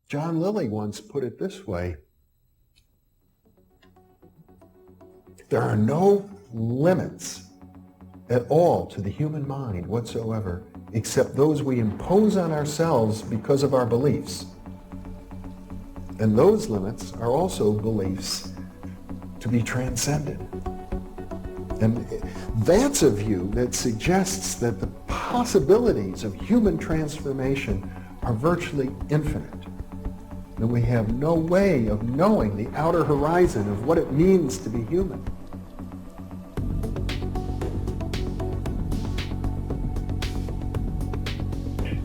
John Lilly once put it this way: there are no limits at all to the human mind whatsoever, except those we impose on ourselves because of our beliefs. And those limits are also beliefs to be transcended. And that's a view that suggests that the possibilities of human transformation are virtually infinite. And we have no way of knowing the outer horizon of what it means to be human.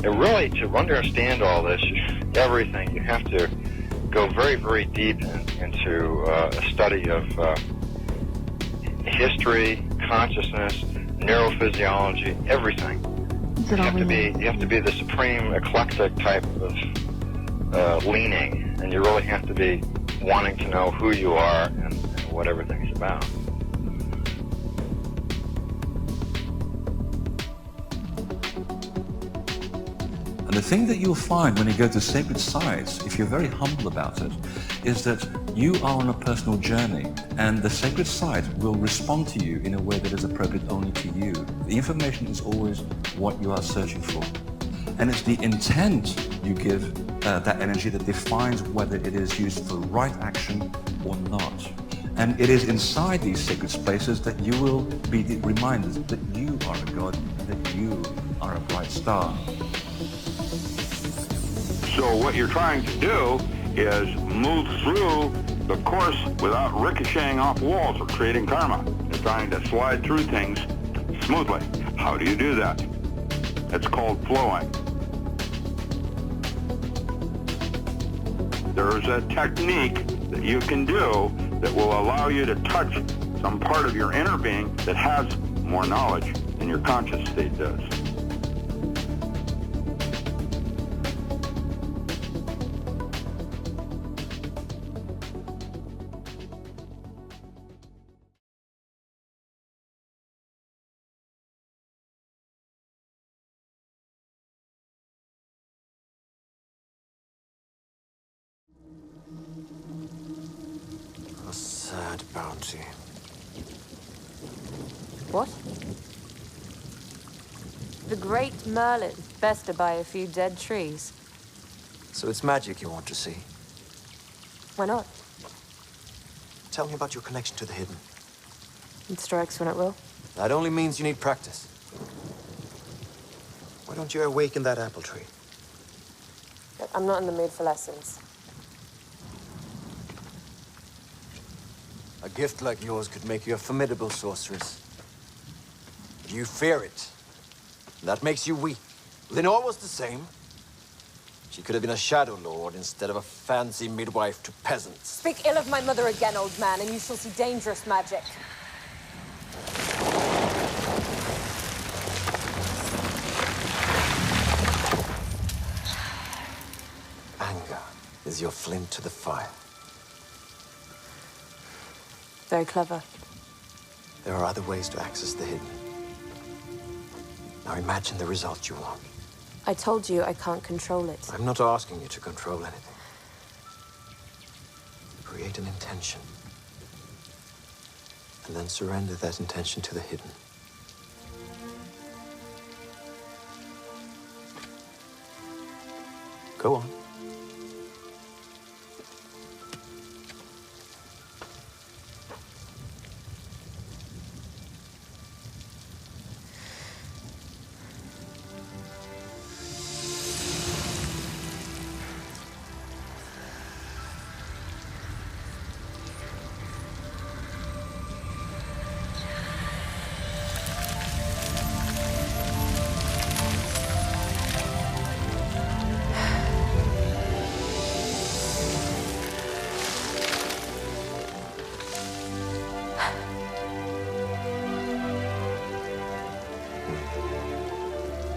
And really, to understand all this, everything, you have to go very, very deep into a study of history, consciousness, neurophysiology, everything. You have to be the supreme eclectic type of leaning, and you really have to be wanting to know who you are and what everything's about. And the thing that you'll find when you go to sacred sites, if you're very humble about it, is that you are on a personal journey, and the sacred site will respond to you in a way that is appropriate only to you. The information is always what you are searching for. And it's the intent you give that energy that defines whether it is used for right action or not. And it is inside these sacred spaces that you will be reminded that you are a god, that you are a bright star. So what you're trying to do is move through the course without ricocheting off walls or creating karma. You're trying to slide through things smoothly. How do you do that? It's called flowing. There's a technique that you can do that will allow you to touch some part of your inner being that has more knowledge than your conscious state does. A sad bounty. What? The great Merlin, bested by a few dead trees. So it's magic you want to see? Why not? Tell me about your connection to the hidden. It strikes when it will. That only means you need practice. Why don't you awaken that apple tree? But I'm not in the mood for lessons. A gift like yours could make you a formidable sorceress. But you fear it. And that makes you weak. Lenore was the same. She could have been a shadow lord instead of a fancy midwife to peasants. Speak ill of my mother again, old man, and you shall see dangerous magic. Anger is your flint to the fire. Very clever. There are other ways to access the hidden. Now imagine the result you want. I told you I can't control it. I'm not asking you to control anything. Create an intention. And then surrender that intention to the hidden. Go on.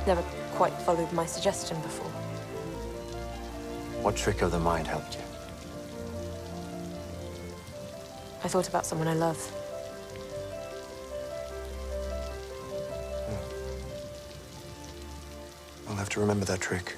Never quite followed my suggestion before. What trick of the mind helped you? I thought about someone I love. I'll have to remember that trick.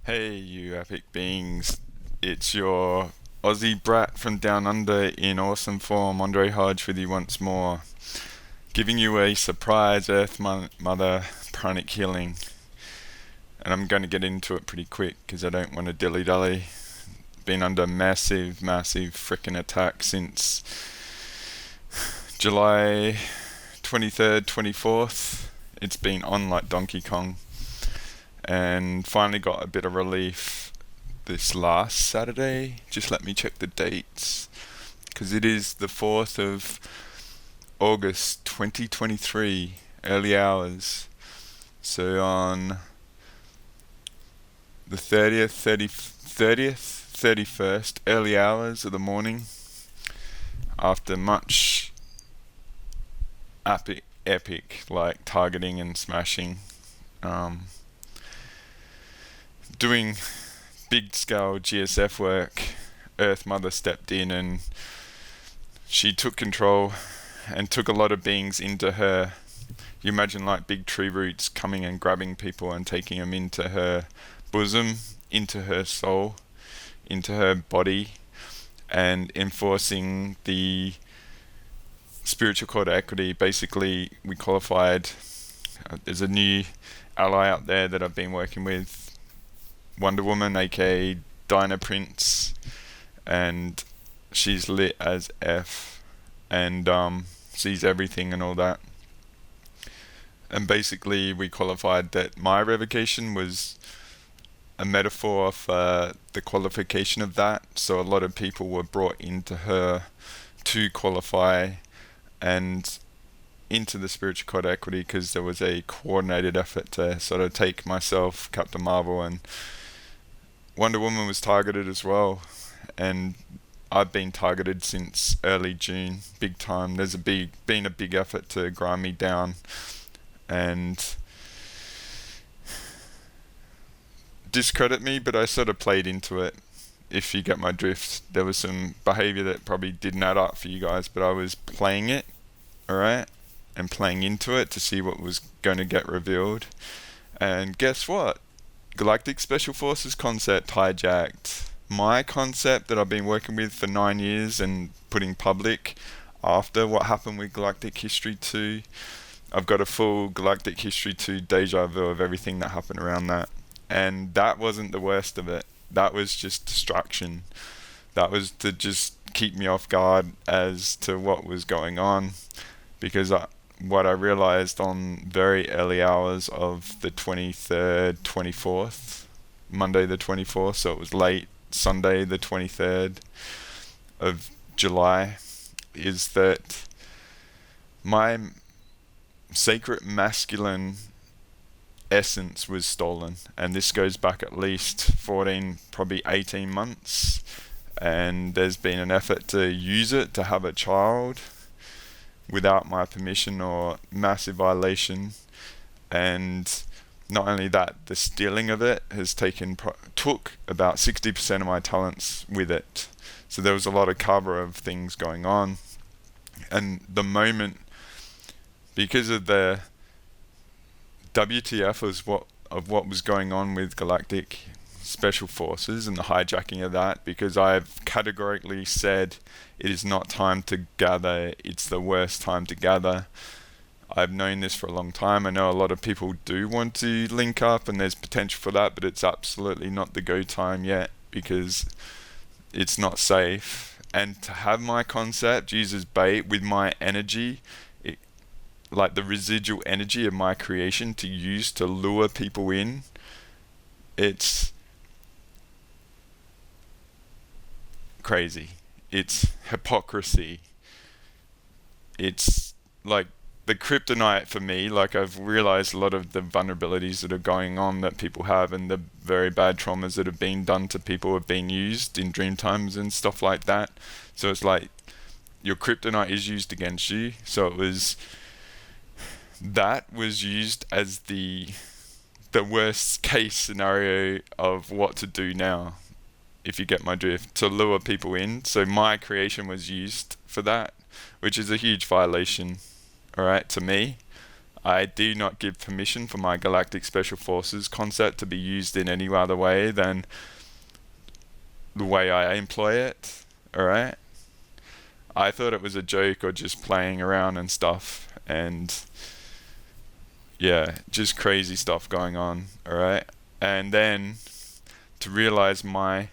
Hey, you epic beings. It's your Aussie brat from down under in awesome form, Andre Hodge, with you once more. Giving you a surprise Earth Mother Pranic healing. And I'm going to get into it pretty quick because I don't want to dilly-dally. Been under massive frickin' attack since July 23rd, 24th. It's been on like Donkey Kong. And finally got a bit of relief this last Saturday. Just let me check the dates, because it is the 4th of August 2023, early hours. So on the 31st, early hours of the morning, after much epic like targeting and smashing, doing big scale GSF work, Earth Mother stepped in and she took control and took a lot of beings into her. You imagine like big tree roots coming and grabbing people and taking them into her bosom, into her soul, into her body, and enforcing the spiritual code of equity. Basically, we qualified. There's a new ally out there that I've been working with, Wonder Woman, aka Dinah Prince, and she's lit as F, and sees everything and all that. And basically, we qualified that my revocation was a metaphor for the qualification of that. So a lot of people were brought into her to qualify and into the spiritual code of equity, because there was a coordinated effort to sort of take myself, Captain Marvel, and Wonder Woman was targeted as well, and I've been targeted since early June, big time. There's been a big effort to grind me down and discredit me, but I sort of played into it, if you get my drift. There was some behavior that probably didn't add up for you guys, but I was playing it, alright, and playing into it to see what was going to get revealed. And guess what? Galactic Special Forces concept hijacked. My concept that I've been working with for 9 years and putting public after what happened with Galactic History 2. I've got a full Galactic History 2 Deja Vu of everything that happened around that. And that wasn't the worst of it. That was just distraction. That was to just keep me off guard as to what was going on. Because what I realized on very early hours of the 23rd, 24th, Monday the 24th, so it was late Sunday the 23rd of July, is that my sacred masculine essence was stolen. And this goes back at least 14, probably 18 months. And there's been an effort to use it to have a child without my permission or massive violation. And not only that, the stealing of it has took about 60% of my talents with it. So there was a lot of cover of things going on. And the moment, because of the WTF of what was going on with Galactic Special Forces and the hijacking of that, because I've categorically said it is not time to gather, it's the worst time to gather. I've known this for a long time. I know a lot of people do want to link up and there's potential for that, but it's absolutely not the go time yet, because it's not safe. And to have my concept use as bait with my energy, like the residual energy of my creation, to use to lure people in, it's crazy. It's hypocrisy. It's like the kryptonite for me. Like, I've realized a lot of the vulnerabilities that are going on that people have, and the very bad traumas that have been done to people have been used in dream times and stuff like that. So it's like your kryptonite is used against you. So that was used as the worst case scenario of what to do now, if you get my drift, to lure people in. So my creation was used for that, which is a huge violation, alright, to me. I do not give permission for my Galactic Special Forces concept to be used in any other way than the way I employ it, alright? I thought it was a joke or just playing around and stuff, and yeah, just crazy stuff going on, alright? And then to realize my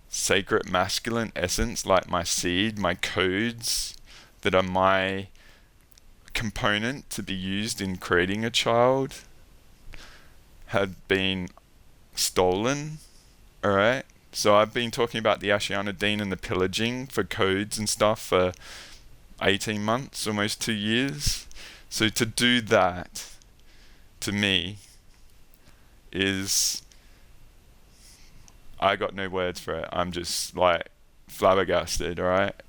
sacred masculine essence, like my seed, my codes that are my component to be used in creating a child, had been stolen, alright? So I've been talking about the Ashiana Dean and the pillaging for codes and stuff for 18 months, almost 2 years. So to do that, to me, is... I got no words for it. I'm just like flabbergasted, alright?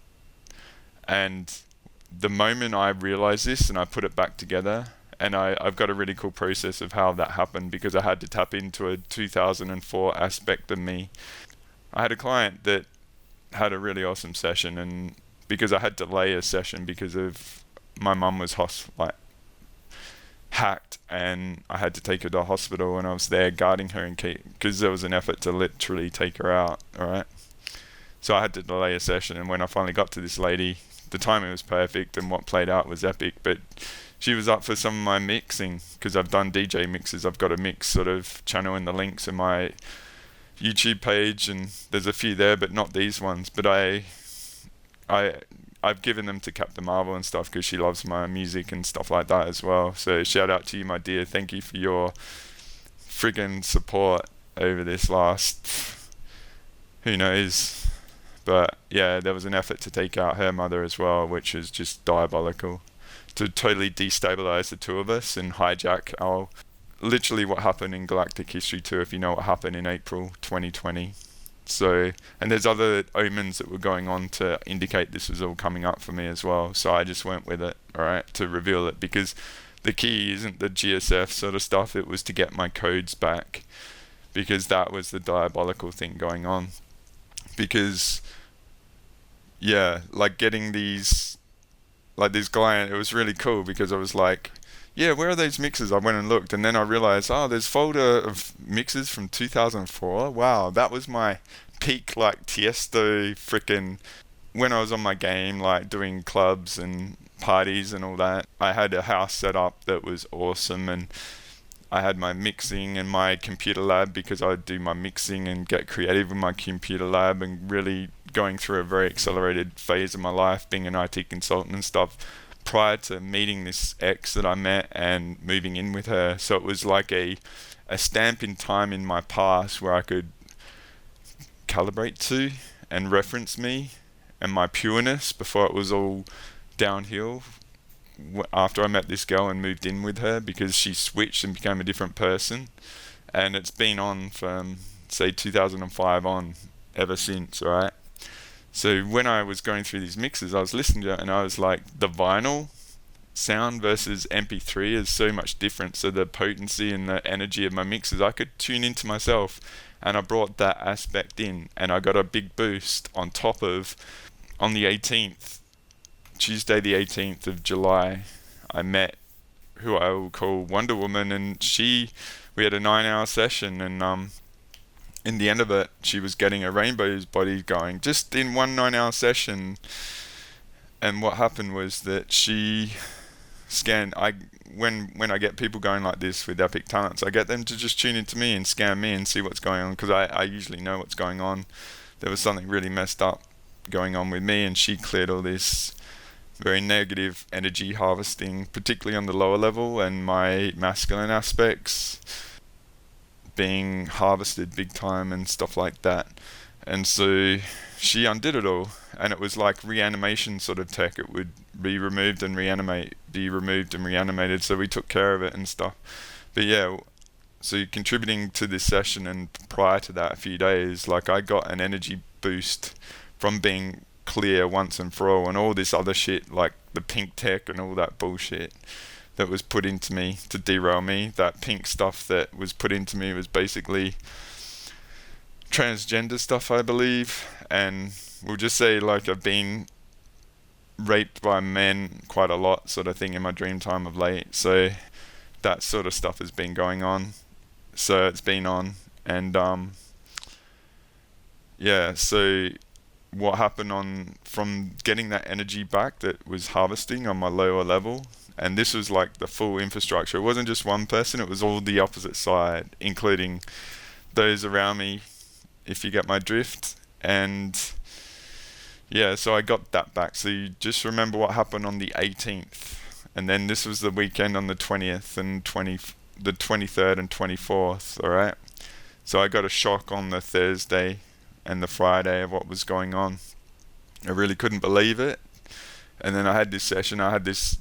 And the moment I realized this and I put it back together, and I've got a really cool process of how that happened, because I had to tap into a 2004 aspect of me. I had a client that had a really awesome session, and because I had to delay a session because of my mum was hacked, and I had to take her to the hospital, and I was there guarding her because there was an effort to literally take her out, alright? So I had to delay a session, and when I finally got to this lady, the timing was perfect and what played out was epic, but she was up for some of my mixing, because I've done DJ mixes. I've got a mix sort of channel in the links in my YouTube page, and there's a few there, but not these ones. But I've given them to Captain Marvel and stuff because she loves my music and stuff like that as well. So shout out to you, my dear. Thank you for your friggin' support over this last, who knows. But yeah, there was an effort to take out her mother as well, which is just diabolical. To totally destabilize the two of us and hijack our... literally what happened in Galactic History 2, if you know what happened in April 2020. So, and there's other omens that were going on to indicate this was all coming up for me as well. So I just went with it, alright, to reveal it, because the key isn't the GSF sort of stuff, it was to get my codes back, because that was the diabolical thing going on. Because, yeah, like getting these, like this client, it was really cool, because I was like, yeah, where are those mixes? I went and looked, and then I realized, oh, there's folder of mixes from 2004. Wow, that was my peak, like, Tiesto frickin', when I was on my game, like, doing clubs and parties and all that. I had a house set up that was awesome, and I had my mixing and my computer lab, because I would do my mixing and get creative in my computer lab, and really going through a very accelerated phase of my life, being an IT consultant and stuff, prior to meeting this ex that I met and moving in with her. So it was like a stamp in time in my past where I could calibrate to and reference me and my pureness before it was all downhill after I met this girl and moved in with her, because she switched and became a different person. And it's been on from, say, 2005 on ever since, alright? So when I was going through these mixes, I was listening to it, and I was like, the vinyl sound versus MP3 is so much different. So the potency and the energy of my mixes, I could tune into myself, and I brought that aspect in, and I got a big boost on top of, on the 18th, Tuesday the 18th of July, I met who I will call Wonder Woman, and we had a 9-hour session, and in the end of it, she was getting a rainbow's body going just in one 9-hour session. And what happened was that she scanned. When I get people going like this with epic talents, I get them to just tune into me and scan me and see what's going on, because I usually know what's going on. There was something really messed up going on with me, and she cleared all this very negative energy harvesting, particularly on the lower level, and my masculine aspects being harvested big time and stuff like that. And so she undid it all, and it was like reanimation sort of tech. It would be removed and be removed and reanimated, so we took care of it and stuff. But yeah, so contributing to this session and prior to that, a few days, like I got an energy boost from being clear once and for all, and all this other shit like the pink tech and all that bullshit that was put into me to derail me. That pink stuff that was put into me was basically transgender stuff, I believe, and we'll just say like I've been raped by men quite a lot, sort of thing, in my dream time of late. So that sort of stuff has been going on. So it's been on, and yeah, so what happened from getting that energy back that was harvesting on my lower level, and this was like the full infrastructure. It wasn't just one person, it was all the opposite side, including those around me, if you get my drift. And yeah, so I got that back. So you just remember what happened on the 18th, and then this was the weekend on the 20th and the 23rd and 24th. All right, so I got a shock on the Thursday and the Friday of what was going on. I really couldn't believe it. And then I had this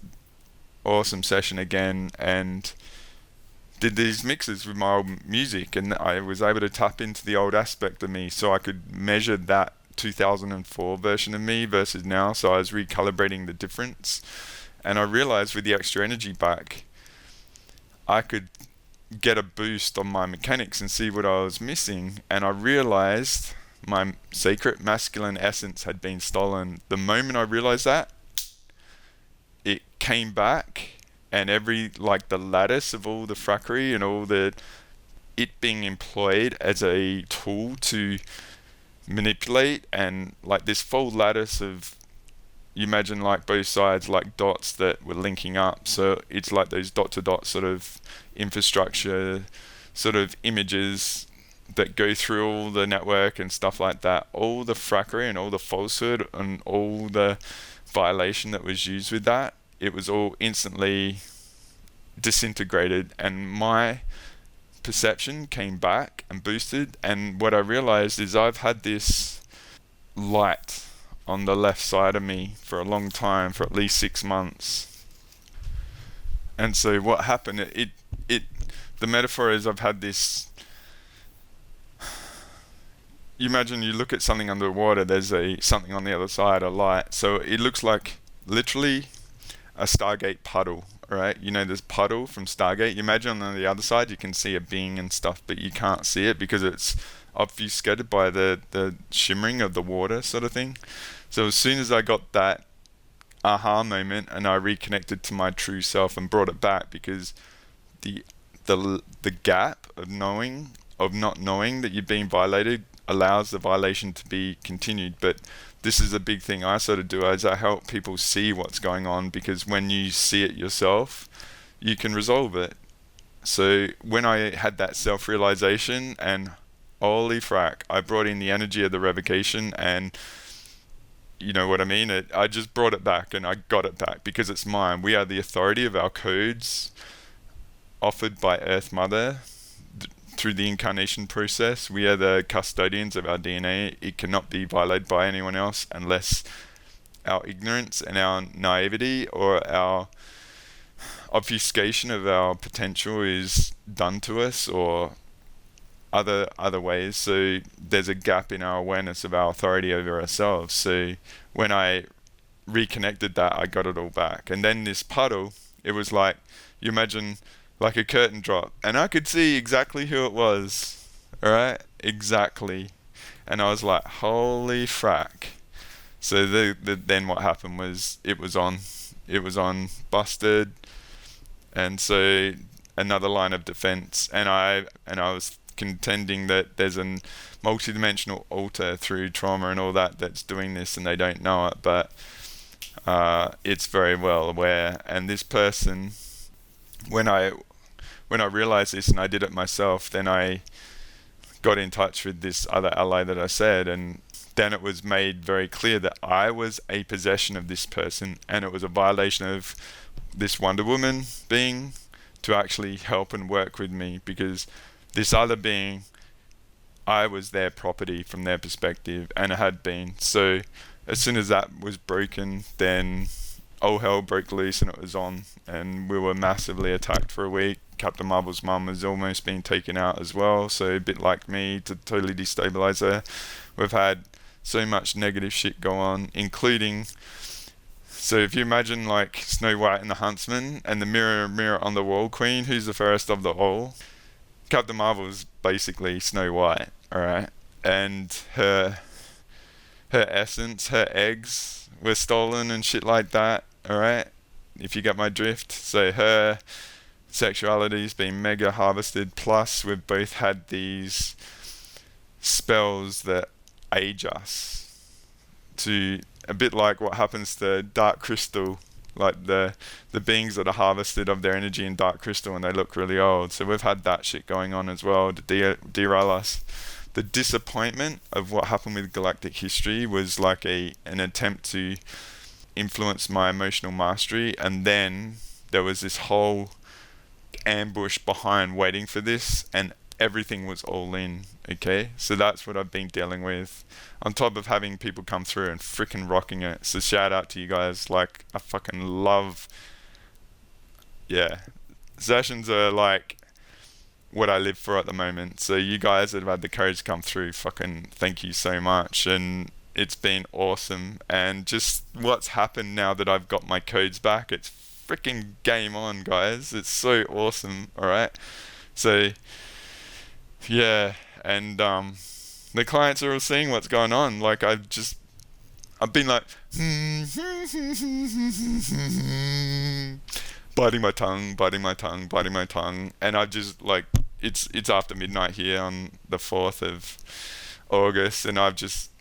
awesome session again, and did these mixes with my old music, and I was able to tap into the old aspect of me, so I could measure that 2004 version of me versus now. So I was recalibrating the difference, and I realized with the extra energy back, I could get a boost on my mechanics and see what I was missing. And I realized my secret masculine essence had been stolen. The moment I realized that, it came back, and the lattice of all the frackery and all it being employed as a tool to manipulate, and like this full lattice of, you imagine like both sides like dots that were linking up. So it's like those dot to dot sort of infrastructure sort of images that go through all the network and stuff like that. All the frackery and all the falsehood and all the violation that was used with that, it was all instantly disintegrated, and my perception came back and boosted. And what I realized is I've had this light on the left side of me for a long time, for at least 6 months. And so what happened, the metaphor is I've had this, you imagine you look at something underwater, there's something on the other side, a light. So it looks like literally a Stargate puddle, right? You know, this puddle from Stargate. You imagine on the other side you can see a being and stuff, but you can't see it because it's obfuscated by the shimmering of the water sort of thing. So as soon as I got that aha moment and I reconnected to my true self and brought it back, because the gap of not knowing that you're being violated allows the violation to be continued. But this is a big thing I sort of do, is I help people see what's going on, because when you see it yourself, you can resolve it. So when I had that self-realization, and holy frack, I brought in the energy of the revocation, and you know what I mean? I just brought it back, and I got it back because it's mine. We are the authority of our codes offered by Earth Mother through the incarnation process. We are the custodians of our DNA. It cannot be violated by anyone else unless our ignorance and our naivety or our obfuscation of our potential is done to us, or other ways. So there's a gap in our awareness of our authority over ourselves. So when I reconnected that, I got it all back. And then this puddle, it was like, you imagine like a curtain drop, and I could see exactly who it was. All right, exactly. And I was like, holy frack. So then what happened was it was on busted, and so another line of defense. And I was contending that there's a multidimensional altar through trauma and all that's doing this, and they don't know it, but it's very well aware. And this person, when I realized this and I did it myself, then I got in touch with this other ally that I said, and then it was made very clear that I was a possession of this person, and it was a violation of this Wonder Woman being to actually help and work with me, because this other being, I was their property from their perspective, and it had been. So as soon as that was broken, then all hell broke loose, and it was on, and we were massively attacked for a week. Captain Marvel's mum was almost being taken out as well, so a bit like me, to totally destabilize her. We've had so much negative shit go on, including, so if you imagine like Snow White and the Huntsman and the mirror on the wall queen, who's the fairest of the all? Captain Marvel's basically Snow White, alright? And her essence, her eggs were stolen and shit like that, alright? If you get my drift. So sexuality's been mega harvested, plus we've both had these spells that age us to a bit like what happens to Dark Crystal, like the beings that are harvested of their energy in Dark Crystal and they look really old. So we've had that shit going on as well to derail us. The disappointment of what happened with galactic history was like an attempt to influence my emotional mastery, and then there was this whole ambush behind waiting for this, and everything was all in. Okay, so that's what I've been dealing with, on top of having people come through and freaking rocking it. So shout out to you guys. Like, I fucking love, yeah, sessions are like what I live for at the moment. So you guys that have had the courage to come through, fucking thank you so much. And it's been awesome. And just what's happened now that I've got my codes back, it's freaking game on, guys. It's so awesome. All right, so yeah. And the clients are all seeing what's going on. Like, I've been like biting my tongue, and I've just like, it's after midnight here on the 4th of August, and I've just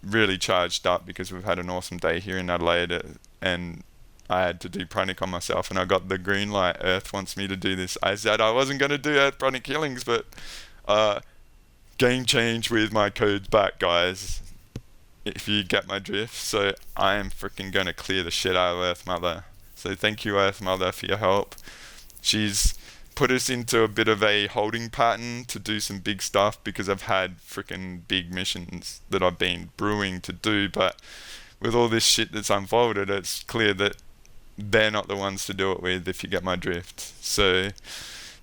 really charged up because we've had an awesome day here in Adelaide, and I had to do Pranic on myself, and I got the green light. Earth wants me to do this. I said I wasn't going to do Earth Pranic healings, but game change with my codes back, guys, if you get my drift. So I am freaking going to clear the shit out of Earth Mother. So thank you, Earth Mother, for your help. She's put us into a bit of a holding pattern to do some big stuff, because I've had freaking big missions that I've been brewing to do, but with all this shit that's unfolded, it's clear that they're not the ones to do it with, if you get my drift. So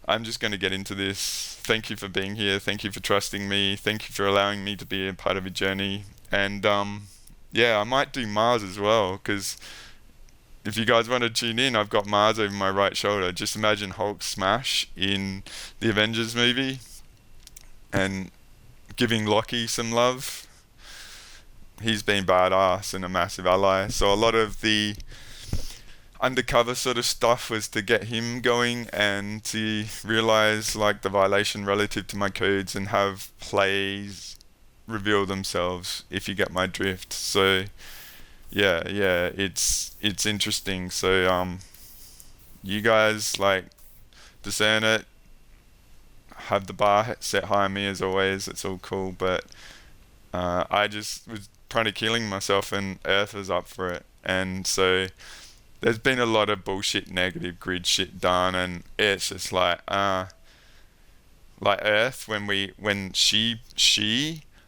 I'm just going to get into this. Thank you for being here. Thank you for trusting me. Thank you for allowing me to be a part of your journey. And yeah, I might do Mars as well, because if you guys want to tune in, I've got Mars over my right shoulder. Just imagine Hulk smash in the Avengers movie and giving Loki some love. He's been badass and a massive ally. So a lot of the undercover sort of stuff was to get him going and to realize like the violation relative to my codes and have plays reveal themselves, if you get my drift. So yeah, it's interesting. So you guys like discern it, have the bar set high on me as always. It's all cool, but I just was trying to killing myself, and Earth was up for it. And so there's been a lot of bullshit negative grid shit done, and it's just like Earth, when she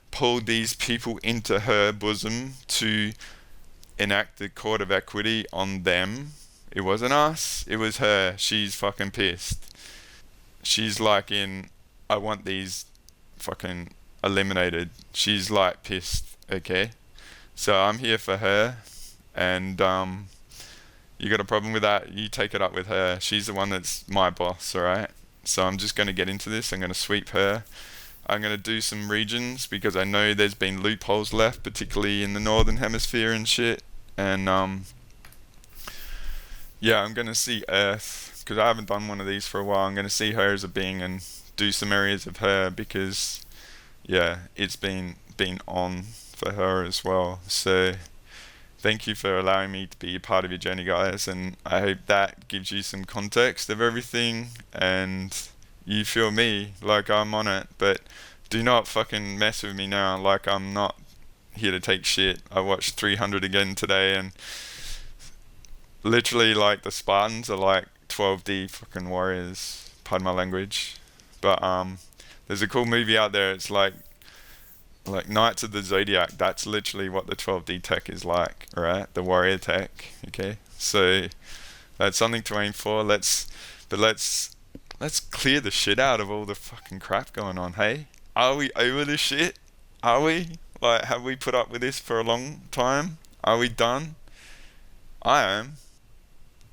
pulled these people into her bosom to enact the court of equity on them. It wasn't us, it was her. She's fucking pissed. She's like, I want these fucking eliminated. She's like pissed, okay? So I'm here for her, and you got a problem with that, you take it up with her. She's the one that's my boss, alright? So I'm just going to get into this. I'm going to sweep her. I'm going to do some regions, because I know there's been loopholes left, particularly in the northern hemisphere and shit. And yeah, I'm going to see Earth, because I haven't done one of these for a while. I'm going to see her as a being and do some areas of her, because yeah, it's been on for her as well. So thank you for allowing me to be a part of your journey, guys, and I hope that gives you some context of everything, and you feel me like I'm on it. But do not fucking mess with me now, like I'm not here to take shit. I watched 300 again today, and literally like the Spartans are like 12D fucking warriors, pardon my language. But there's a cool movie out there, it's like Knights of the Zodiac. That's literally what the 12D tech is like, alright? The warrior tech, okay? So that's something to aim for. Let's clear the shit out of all the fucking crap going on, hey? Are we over this shit? Are we? Like, have we put up with this for a long time? Are we done? I am.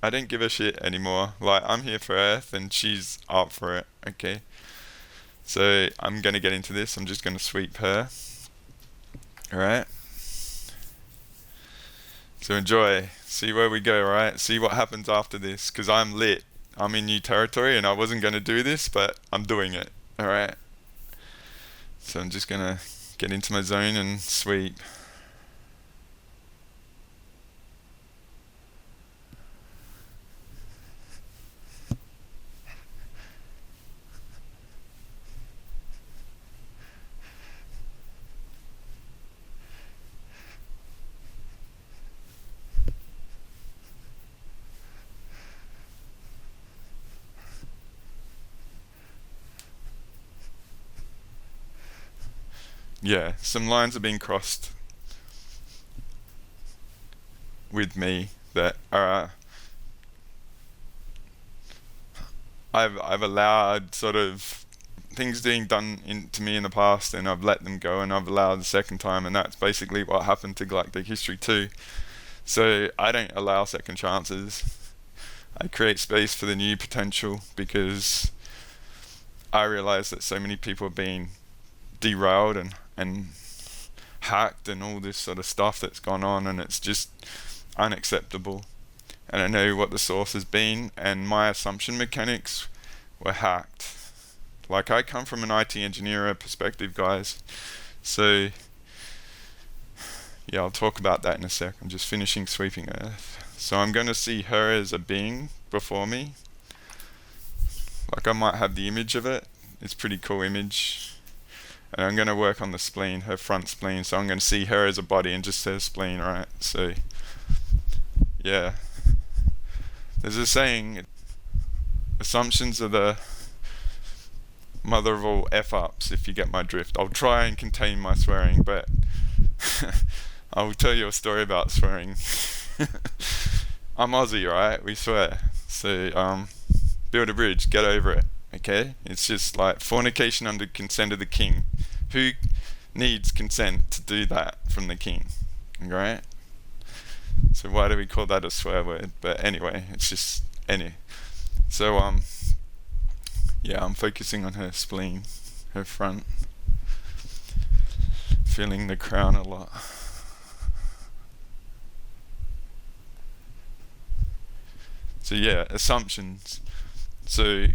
I don't give a shit anymore. Like, I'm here for Earth, and she's up for it, okay? So I'm going to get into this. I'm just going to sweep her. Alright. So enjoy. See where we go, right? See what happens after this. Because I'm lit. I'm in new territory and I wasn't going to do this, but I'm doing it. All right. So I'm just going to get into my zone and sweep. Yeah, some lines are being crossed with me that are I've allowed sort of things being done to me in the past, and I've let them go, and I've allowed the second time, and that's basically what happened to Galactic History 2. So I don't allow second chances. I create space for the new potential, because I realize that so many people are being derailed and hacked and all this sort of stuff that's gone on, and it's just unacceptable. And I know what the source has been, and my assumption mechanics were hacked. Like, I come from an IT engineer perspective, guys. So yeah, I'll talk about that in a sec. I'm just finishing sweeping Earth. So I'm going to see her as a being before me. Like, I might have the image of it. It's a pretty cool image. And I'm going to work on the spleen, her front spleen. So I'm going to see her as a body and just her spleen, right? So yeah. There's a saying, assumptions are the mother of all F-ups, if you get my drift. I'll try and contain my swearing, but I'll tell you a story about swearing. I'm Aussie, right? We swear. So build a bridge, get over it. Okay? It's just like fornication under consent of the king. Who needs consent to do that from the king? Right? So why do we call that a swear word? But anyway, it's just so yeah, I'm focusing on her spleen, her front, feeling the crown a lot. So yeah, assumptions. So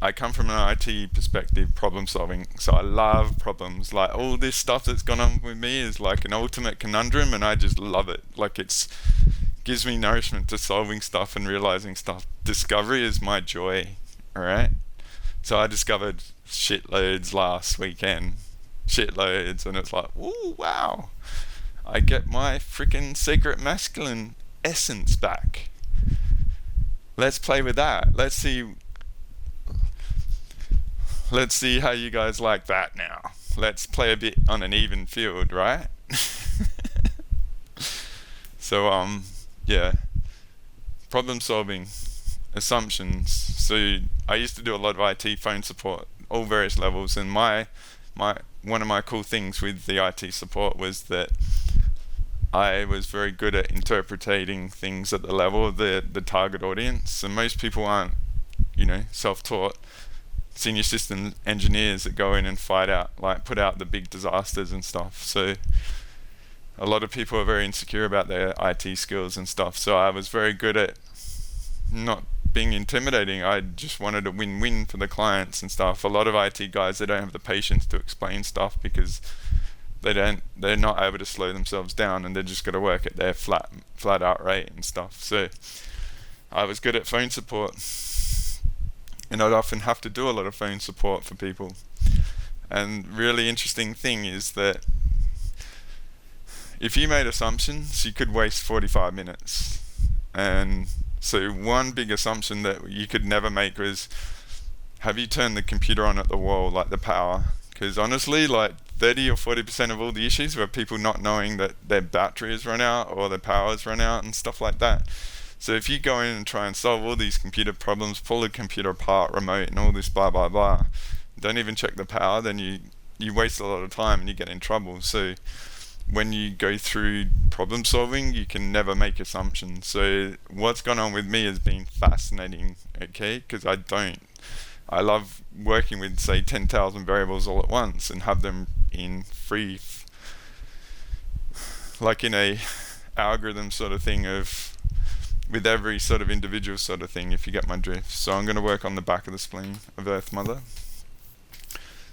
I come from an IT perspective, problem solving, so I love problems. Like, all this stuff that's gone on with me is like an ultimate conundrum, and I just love it. Like, gives me nourishment to solving stuff and realizing stuff. Discovery is my joy, alright? So I discovered shitloads last weekend. Shitloads, and it's like, ooh, wow. I get my freaking secret masculine essence back. Let's play with that. Let's see how you guys like that now. Let's play a bit on an even field, right? So yeah, problem solving, assumptions. So I used to do a lot of IT phone support, all various levels, and one of my cool things with the IT support was that I was very good at interpreting things at the level of the target audience. And most people aren't, self-taught senior system engineers that go in and put out the big disasters and stuff. So a lot of people are very insecure about their IT skills and stuff. So I was very good at not being intimidating. I just wanted a win-win for the clients and stuff. A lot of IT guys, they don't have the patience to explain stuff because they're not able to slow themselves down, and they're just got to work at their flat out rate and stuff. So I was good at phone support, and I'd often have to do a lot of phone support for people. And really interesting thing is that if you made assumptions, you could waste 45 minutes. And so one big assumption that you could never make was, have you turned the computer on at the wall, like the power? Because honestly, like 30 or 40% of all the issues were people not knowing that their battery has run out or their power has run out and stuff like that. So if you go in and try and solve all these computer problems, pull the computer apart, remote, and all this blah blah blah, don't even check the power, then you waste a lot of time and you get in trouble. So when you go through problem solving, you can never make assumptions. So what's gone on with me has been fascinating, okay? Because I love working with, say, 10,000 variables all at once and have them in like in a algorithm sort of thing of with every sort of individual sort of thing, if you get my drift. So I'm going to work on the back of the spleen of Earth Mother.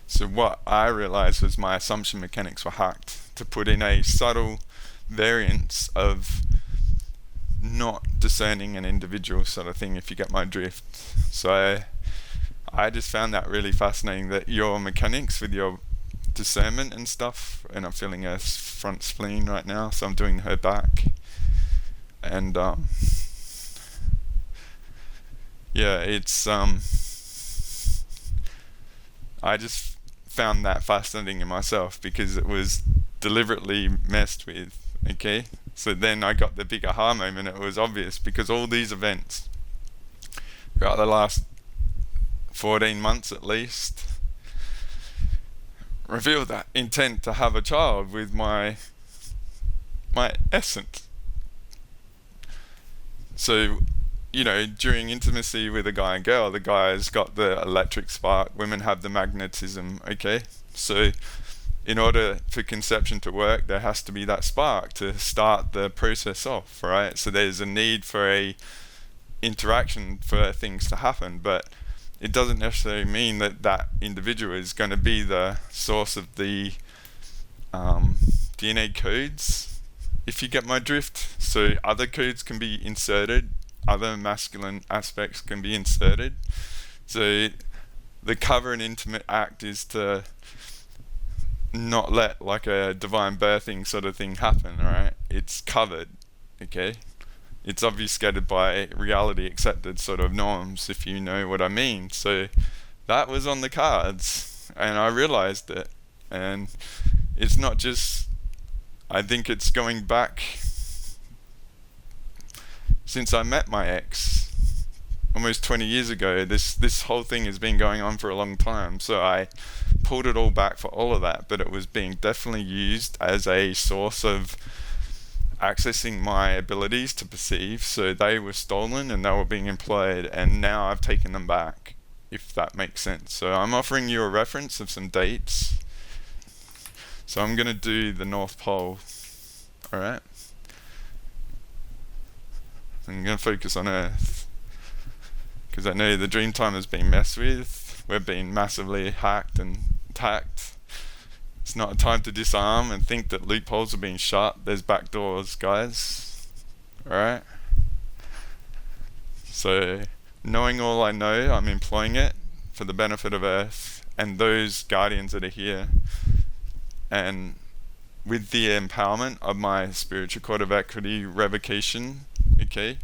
So what I realized was my assumption mechanics were hacked to put in a subtle variance of not discerning an individual sort of thing, if you get my drift. So I just found that really fascinating, that your mechanics with your discernment and stuff, and I'm feeling Earth's front spleen right now, so I'm doing her back. And yeah, it's I just found that fascinating in myself because it was deliberately messed with. Okay, so then I got the big aha moment. It was obvious because all these events throughout the last 14 months at least revealed that intent to have a child with my essence. So, you know, during intimacy with a guy and girl, the guy's got the electric spark, women have the magnetism, okay? So in order for conception to work, there has to be that spark to start the process off, right? So there's a need for a interaction for things to happen, but it doesn't necessarily mean that that individual is going to be the source of the DNA codes, if you get my drift. So other codes can be inserted, other masculine aspects can be inserted. So the cover and intimate act is to not let like a divine birthing sort of thing happen, right? It's covered, okay? It's obfuscated by reality accepted sort of norms, if you know what I mean. So that was on the cards, and I realized it. And it's not just, I think it's going back since I met my ex almost 20 years ago. This whole thing has been going on for a long time, so I pulled it all back for all of that, but it was being definitely used as a source of accessing my abilities to perceive. So they were stolen and they were being employed, and now I've taken them back, if that makes sense. So I'm offering you a reference of some dates. So I'm going to do the North Pole, alright? I'm going to focus on Earth, because I know the Dreamtime has been messed with. We're being massively hacked and attacked. It's not a time to disarm and think that loopholes are being shut. There's back doors, guys. Alright? So, knowing all I know, I'm employing it for the benefit of Earth and those guardians that are here. And with the empowerment of my spiritual code of equity revocation, okay?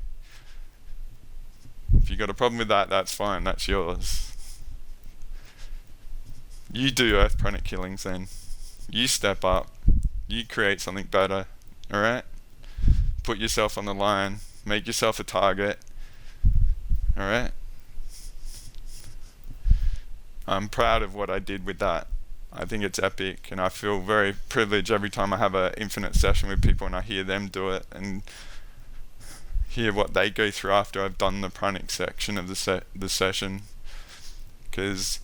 If you got a problem with that, that's fine, that's yours. You do Earth Pranic killings then. You step up, you create something better, alright? Put yourself on the line, make yourself a target, alright? I'm proud of what I did with that. I think it's epic, and I feel very privileged every time I have an infinite session with people and I hear them do it and hear what they go through after I've done the Pranic section of the session, because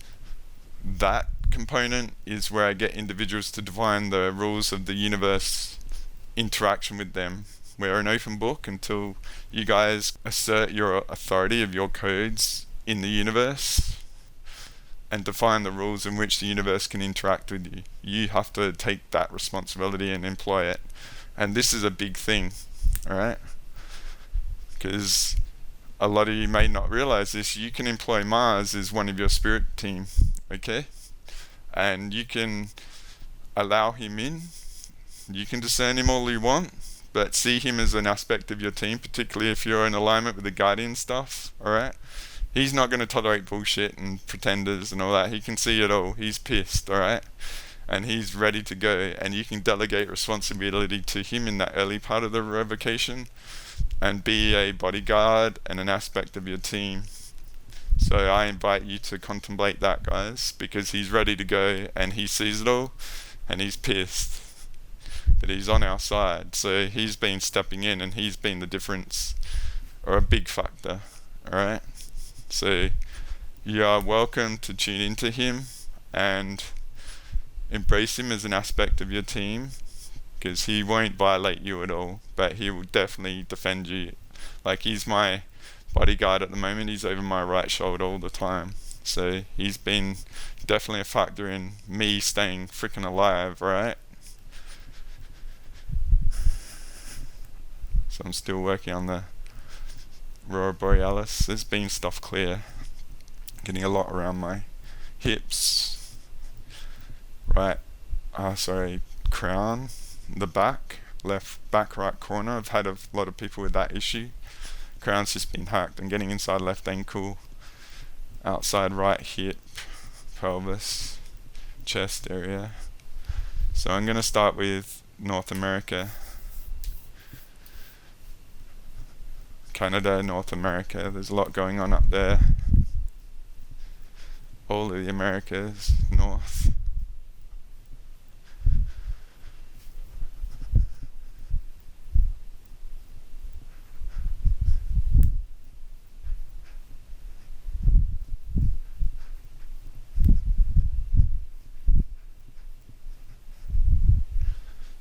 that component is where I get individuals to define the rules of the universe interaction with them. We're an open book until you guys assert your authority of your codes in the universe and define the rules in which the universe can interact with you. You have to take that responsibility and employ it. And this is a big thing, alright? Because a lot of you may not realize this. You can employ Mars as one of your spirit team, okay? And you can allow him in. You can discern him all you want, but see him as an aspect of your team, particularly if you're in alignment with the guardian stuff, alright? He's not going to tolerate bullshit and pretenders and all that. He can see it all. He's pissed, alright? And he's ready to go. And you can delegate responsibility to him in that early part of the revocation and be a bodyguard and an aspect of your team. So I invite you to contemplate that, guys, because he's ready to go and he sees it all and he's pissed. But he's on our side. So he's been stepping in and he's been the difference, or a big factor, alright? So you are welcome to tune into him and embrace him as an aspect of your team, because he won't violate you at all, but he will definitely defend you Like, he's my bodyguard at the moment. He's over my right shoulder all the time. So he's been definitely a factor in me staying freaking alive, right? So I'm still working on the Aurora Borealis. There's been stuff clear. Getting a lot around my hips. Right. Crown. The back. Left back right corner. I've had a lot of people with that issue. Crown's just been hacked. I'm getting inside left ankle. Outside right hip. Pelvis. Chest area. So I'm going to start with North America. Canada, North America. There's a lot going on up there. All of the Americas, north.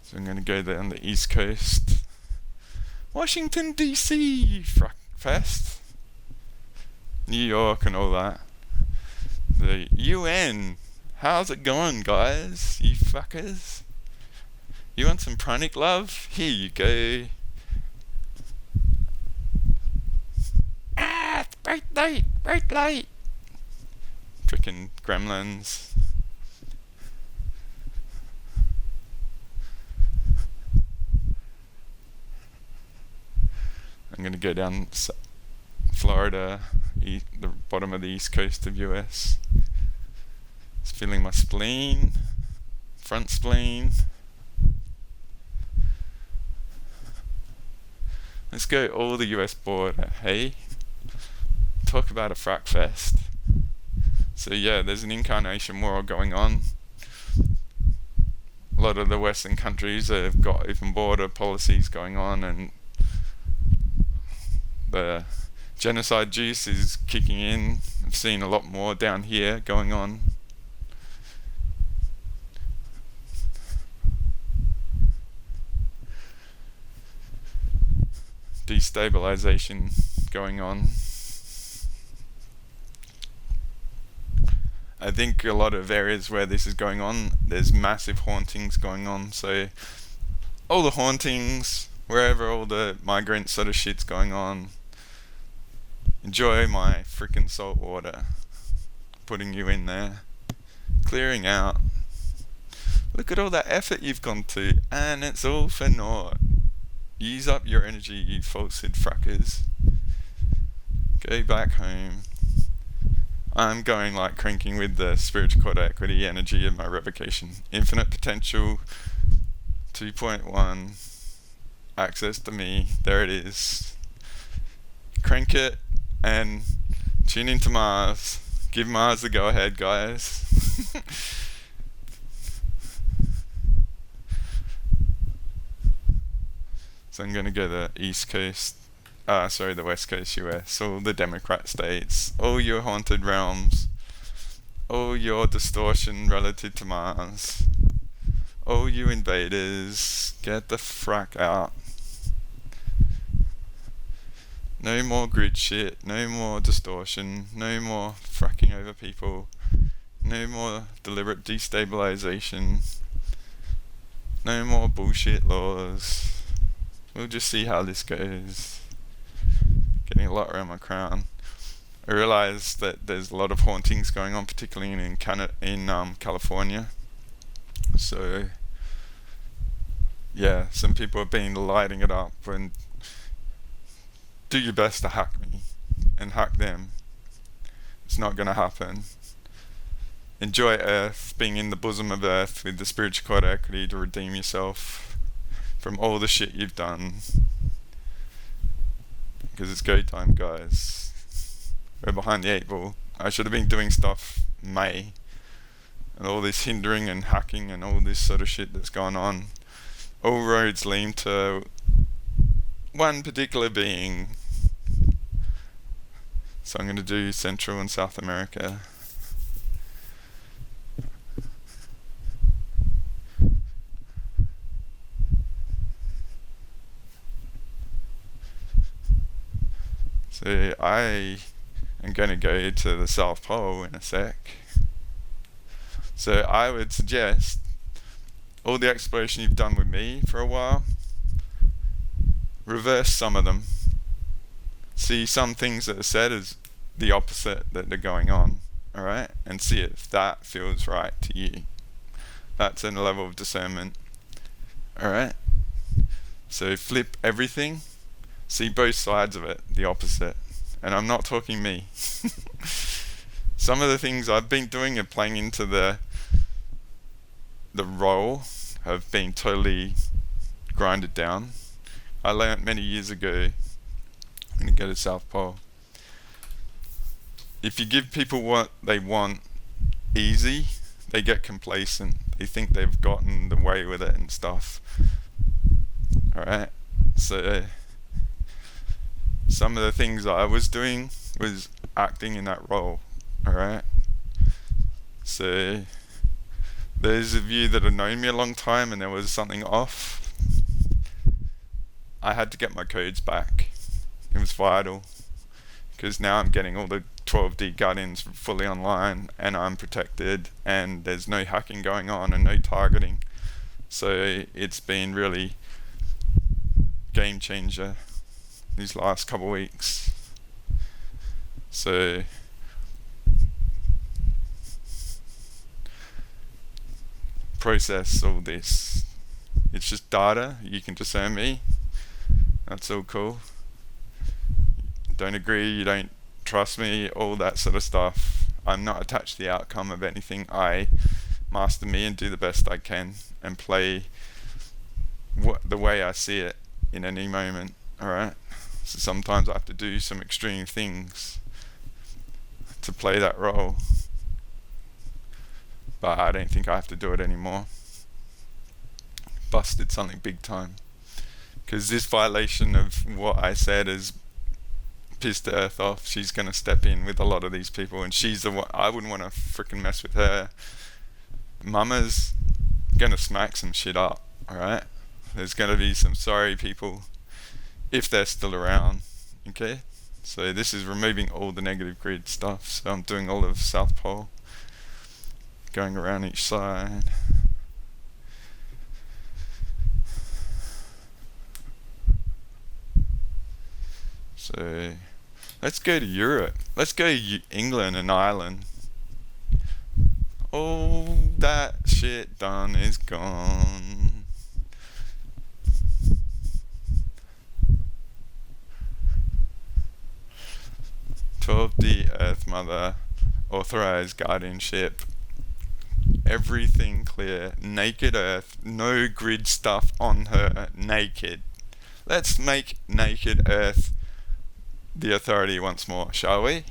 So I'm going to go there on the East Coast. Washington, D.C. Fest. New York and all that. The UN. How's it going, guys? You fuckers. You want some Pranic love? Here you go. It's bright light. Frickin' gremlins. I'm gonna go down Florida, the bottom of the east coast of US. Just feeling my spleen, front spleen. Let's go all the US border, hey? Talk about a frack fest. So yeah, there's an incarnation war going on. A lot of the Western countries have got open border policies going on, and the genocide juice is kicking in. I've seen a lot more down here going on. Destabilization going on. I think a lot of areas where this is going on, there's massive hauntings going on. So all the hauntings, wherever all the migrant sort of shit's going on, enjoy my freaking salt water. Putting you in there. Clearing out. Look at all that effort you've gone to, and it's all for naught. Use up your energy, you falsehood frackers. Go back home. I'm going like cranking with the spiritual core equity energy of my revocation. Infinite potential 2.1. Access to me. There it is. Crank it and tune into Mars. Give Mars the go ahead, guys. So I'm going to go the East Coast, the West Coast US, all the Democrat states, all your haunted realms, all your distortion relative to Mars, all you invaders, get the frack out. No more grid shit, no more distortion, no more fracking over people, no more deliberate destabilization, no more bullshit laws. We'll just see how this goes. Getting a lot around my crown. I realise that there's a lot of hauntings going on, particularly in California. So yeah, some people have been lighting it up, and do your best to hack me and hack them. It's not going to happen. Enjoy Earth, being in the bosom of Earth with the spiritual core equity to redeem yourself from all the shit you've done. Because it's go time, guys. We're behind the 8 ball. I should have been doing stuff May. And all this hindering and hacking and all this sort of shit that's gone on. All roads lead to one particular being. So I'm going to do Central and South America. So I am going to go to the South Pole in a sec. So I would suggest all the exploration you've done with me for a while, reverse some of them. See some things that are said as the opposite that are going on, alright? And see if that feels right to you. That's a level of discernment. Alright? So flip everything, see both sides of it, the opposite. And I'm not talking me. Some of the things I've been doing are playing into the role have been totally grinded down. I learnt many years ago when you go to South Pole, if you give people what they want easy, they get complacent. They think they've gotten the way with it and stuff. Alright? So some of the things I was doing was acting in that role. Alright? So those of you that have known me a long time and there was something off, I had to get my codes back. It was vital, because now I'm getting all the 12D gut-ins fully online and I'm protected and there's no hacking going on and no targeting. So it's been really game changer these last couple of weeks. So process all this. It's just data. You can discern me. That's all cool. Don't agree, you don't trust me, all that sort of stuff. I'm not attached to the outcome of anything. I master me and do the best I can and play the way I see it in any moment. Alright? So sometimes I have to do some extreme things to play that role. But I don't think I have to do it anymore. Busted something big time. Because this violation of what I said has pissed the earth off. She's going to step in with a lot of these people, and she's the one. I wouldn't want to freaking mess with her. Mama's going to smack some shit up, alright? There's going to be some sorry people, if they're still around, okay? So this is removing all the negative grid stuff. So I'm doing all of South Pole, going around each side. So let's go to Europe. Let's go to England and Ireland. All that shit done is gone. The Earth Mother, authorized guardianship, everything clear, naked Earth, no grid stuff on her, naked. Let's make naked Earth the authority once more, shall we?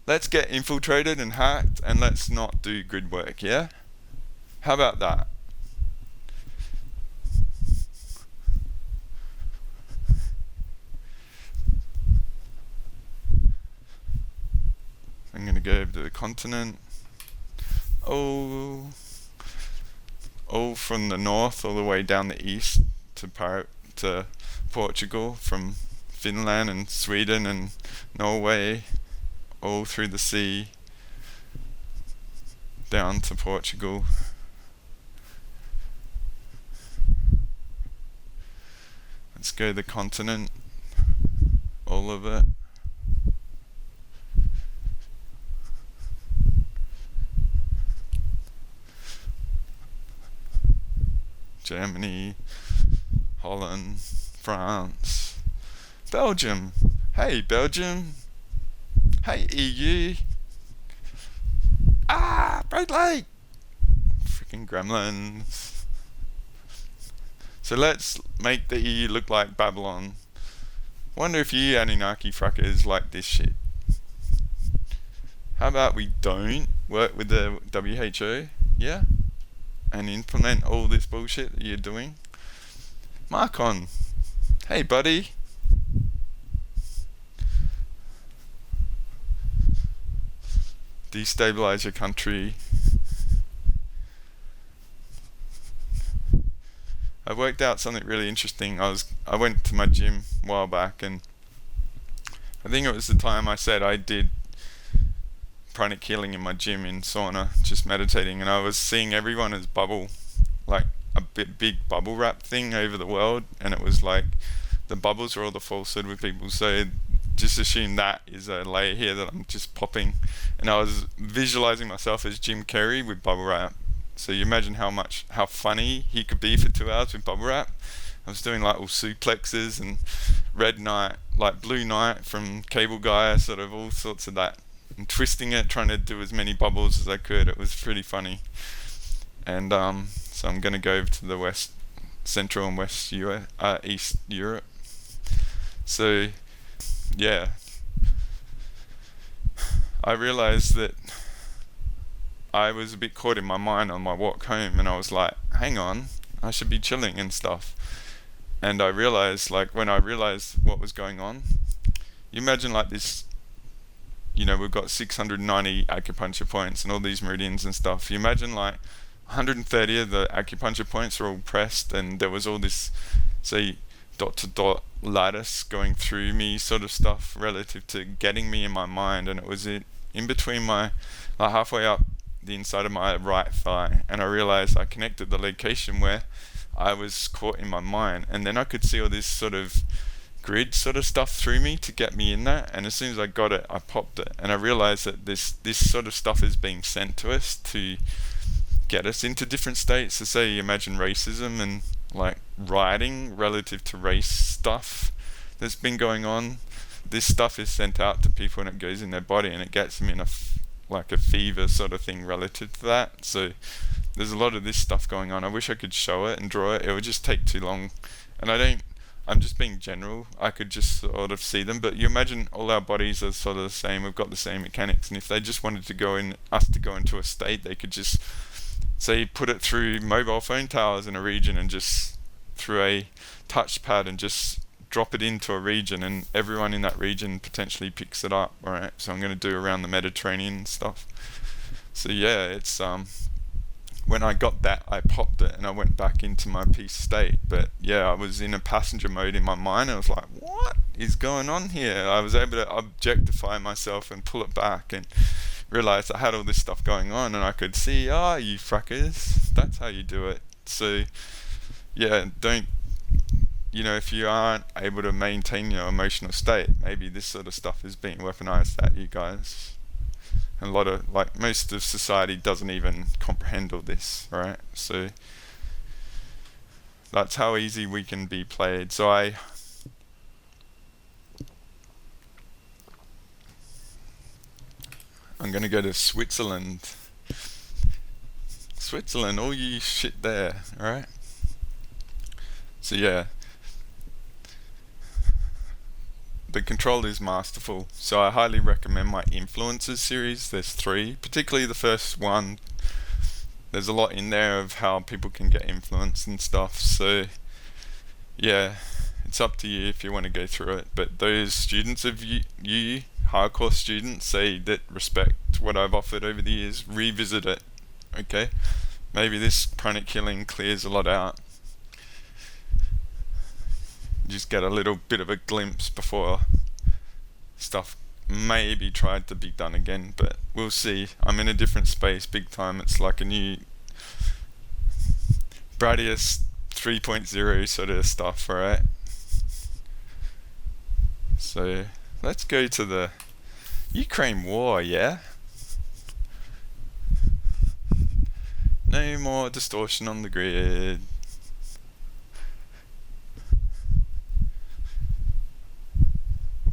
Let's get infiltrated and hacked, and let's not do grid work, yeah? How about that? I'm going to go over to the continent. All from the north all the way down the east to Portugal, from Finland and Sweden and Norway, all through the sea down to Portugal. Let's go to the continent, all of it. Germany, Holland, France, Belgium. Hey Belgium. Hey EU. Bright light. Freaking gremlins. So let's make the EU look like Babylon. Wonder if you Anunnaki fuckers like this shit. How about we don't work with the WHO? Yeah? And implement all this bullshit that you're doing? Marcon, hey buddy. Destabilize your country. I worked out something really interesting. I went to my gym a while back and I think it was the time I said I did pranic healing in my gym in sauna, just meditating, and I was seeing everyone as bubble, like a big bubble wrap thing over the world, and it was like the bubbles are all the falsehood with people, so just assume that is a layer here that I'm just popping. And I was visualizing myself as Jim Carrey with bubble wrap. So you imagine how funny he could be for 2 hours with bubble wrap. I was doing like all suplexes and Red Knight, like Blue Knight from Cable Guy, sort of all sorts of that, and twisting it, trying to do as many bubbles as I could. It was pretty funny. And so I'm going to go over to the West, Central and West East Europe. So yeah, I realized that I was a bit caught in my mind on my walk home, and I was like, hang on, I should be chilling and stuff. And I realized, like, when I realized what was going on, you imagine like this, you know, we've got 690 acupuncture points and all these meridians and stuff. You imagine like 130 of the acupuncture points are all pressed, and there was all this, say, dot to dot lattice going through me sort of stuff relative to getting me in my mind. And it was in between my, like halfway up the inside of my right thigh, and I realized I connected the location where I was caught in my mind, and then I could see all this sort of grid sort of stuff through me to get me in that. And as soon as I got it, I popped it, and I realized that this sort of stuff is being sent to us to get us into different states. So say you imagine racism and like rioting relative to race stuff that's been going on. This stuff is sent out to people, and it goes in their body, and it gets them in like a fever sort of thing relative to that. So there's a lot of this stuff going on. I wish I could show it and draw it. It would just take too long, and I'm just being general. I could just sort of see them, but you imagine all our bodies are sort of the same. We've got the same mechanics, and if they just wanted to go into a state, they could just say put it through mobile phone towers in a region, and just through a touchpad, and just drop it into a region, and everyone in that region potentially picks it up. Alright, so I'm going to do around the Mediterranean and stuff. So yeah, it's when I got that, I popped it and I went back into my peace state. But yeah, I was in a passenger mode in my mind. I was like, what is going on here? I was able to objectify myself and pull it back, and realized I had all this stuff going on, and I could see, you fuckers, that's how you do it. So yeah, don't, you know, if you aren't able to maintain your emotional state, maybe this sort of stuff is being weaponized at you guys. And a lot of, like, most of society doesn't even comprehend all this, right? So that's how easy we can be played. So I'm going to go to Switzerland. Switzerland, all you shit there, alright? So yeah, the control is masterful. So I highly recommend my Influencers series. There's 3, particularly the first one. There's a lot in there of how people can get influence and stuff. So yeah, it's up to you if you want to go through it. But those students of you hardcore students, say that respect what I've offered over the years, revisit it. Okay, maybe this pranic healing clears a lot out. Just get a little bit of a glimpse before stuff maybe tried to be done again, but we'll see. I'm in a different space big time. It's like a new Bradius 3.0 sort of stuff, alright? So let's go to the Ukraine war, yeah? No more distortion on the grid.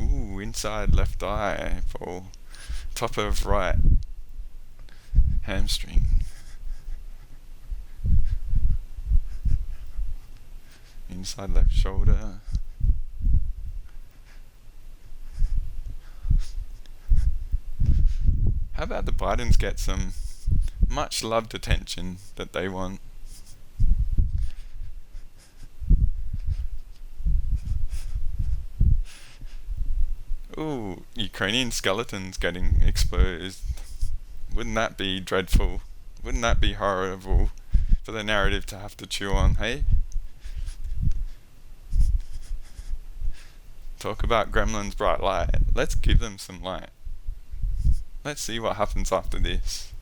Ooh, inside left eye, Paul. Top of right hamstring. Inside left shoulder. How about the Bidens get some much loved attention that they want? Ooh, Ukrainian skeletons getting exposed. Wouldn't that be dreadful? Wouldn't that be horrible for the narrative to have to chew on, hey? Talk about Gremlin's bright light. Let's give them some light. Let's see what happens after this.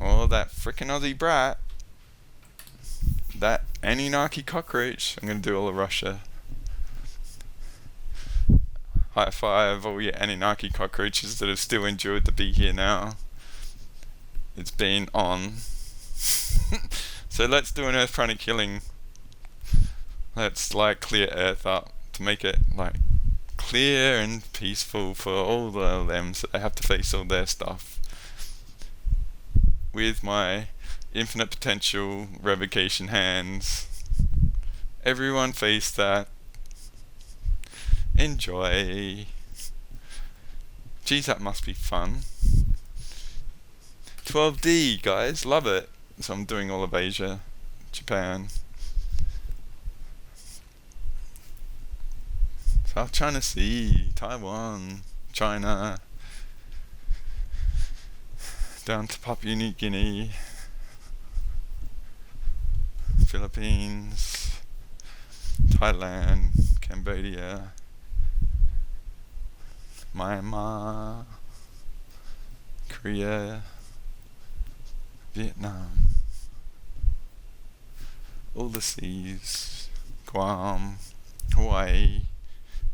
Oh, that frickin' Aussie brat. That Anunnaki cockroach. I'm gonna do all of Russia. High five all your Anunnaki cockroaches that have still endured to be here now. It's been on. So let's do an Earth Pranic killing. Let's like clear Earth up to make it like clear and peaceful for all the them, so they have to face all their stuff. With my infinite potential revocation hands. Everyone face that. Enjoy. Geez, that must be fun. 12D, guys, love it. So I'm doing all of Asia, Japan, South China Sea, Taiwan, China, down to Papua New Guinea, Philippines, Thailand, Cambodia, Myanmar, Korea, Vietnam, all the seas, Guam, Hawaii.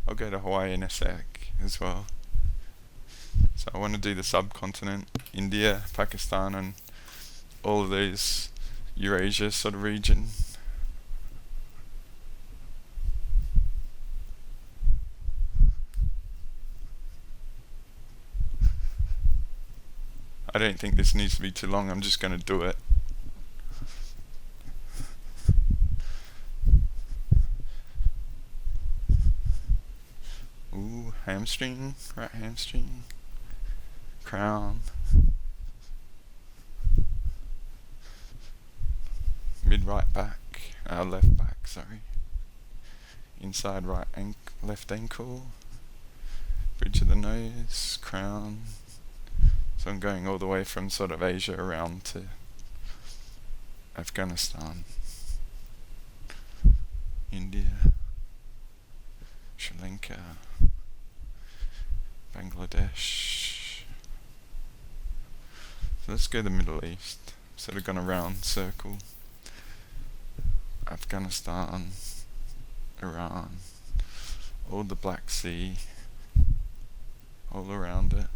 I'll go to Hawaii in a sec as well. So I want to do the subcontinent, India, Pakistan, and all of those Eurasia sort of region. I don't think this needs to be too long, I'm just going to do it. Ooh, hamstring, right hamstring, crown, mid right back, left back, sorry, inside right left ankle, bridge of the nose, crown. So I'm going all the way from sort of Asia around to Afghanistan, India, Sri Lanka, Bangladesh. So let's go to the Middle East. So we've gone a round circle. Afghanistan, Iran, all the Black Sea, all around it.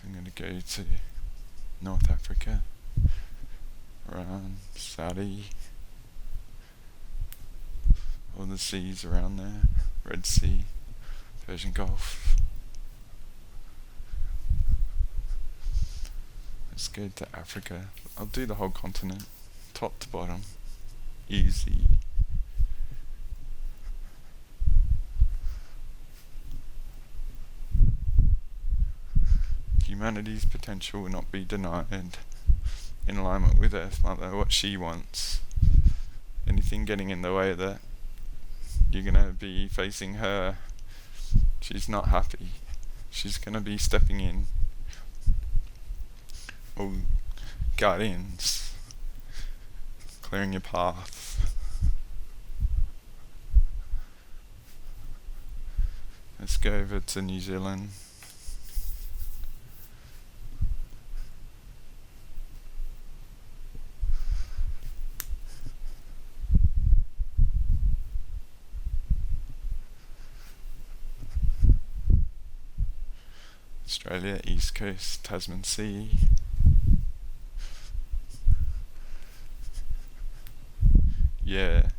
I'm going to go to North Africa, Iran, Saudi, all the seas around there, Red Sea, Persian Gulf. Let's go to Africa. I'll do the whole continent, top to bottom, easy. Humanity's potential will not be denied. In alignment with Earth Mother, what she wants. Anything getting in the way of that, you're gonna be facing her. She's not happy. She's gonna be stepping in. All guardians, clearing your path. Let's go over to New Zealand. Australia, East Coast, Tasman Sea. Yeah.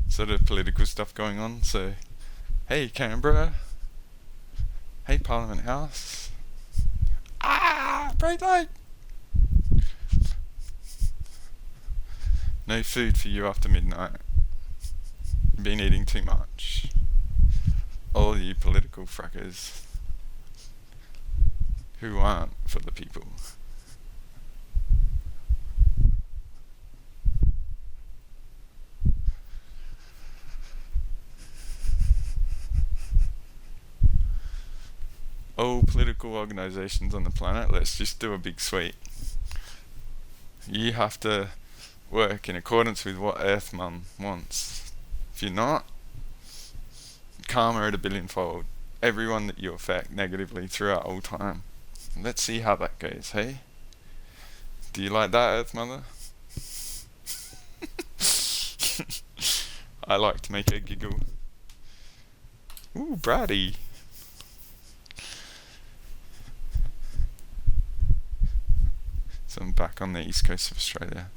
Sort of political stuff going on, so hey Canberra. Hey Parliament House. Bright light! No food for you after midnight. You've been eating too much. All you political frackers who aren't for the people. all political organizations on the planet, let's just do a big sweep. You have to work in accordance with what Earth Mum wants. If you're not, karma at a billionfold. Everyone that you affect negatively throughout all time. Let's see how that goes, hey? Do you like that, Earth Mother? I like to make her giggle. Ooh, Brady. So I'm back on the east coast of Australia.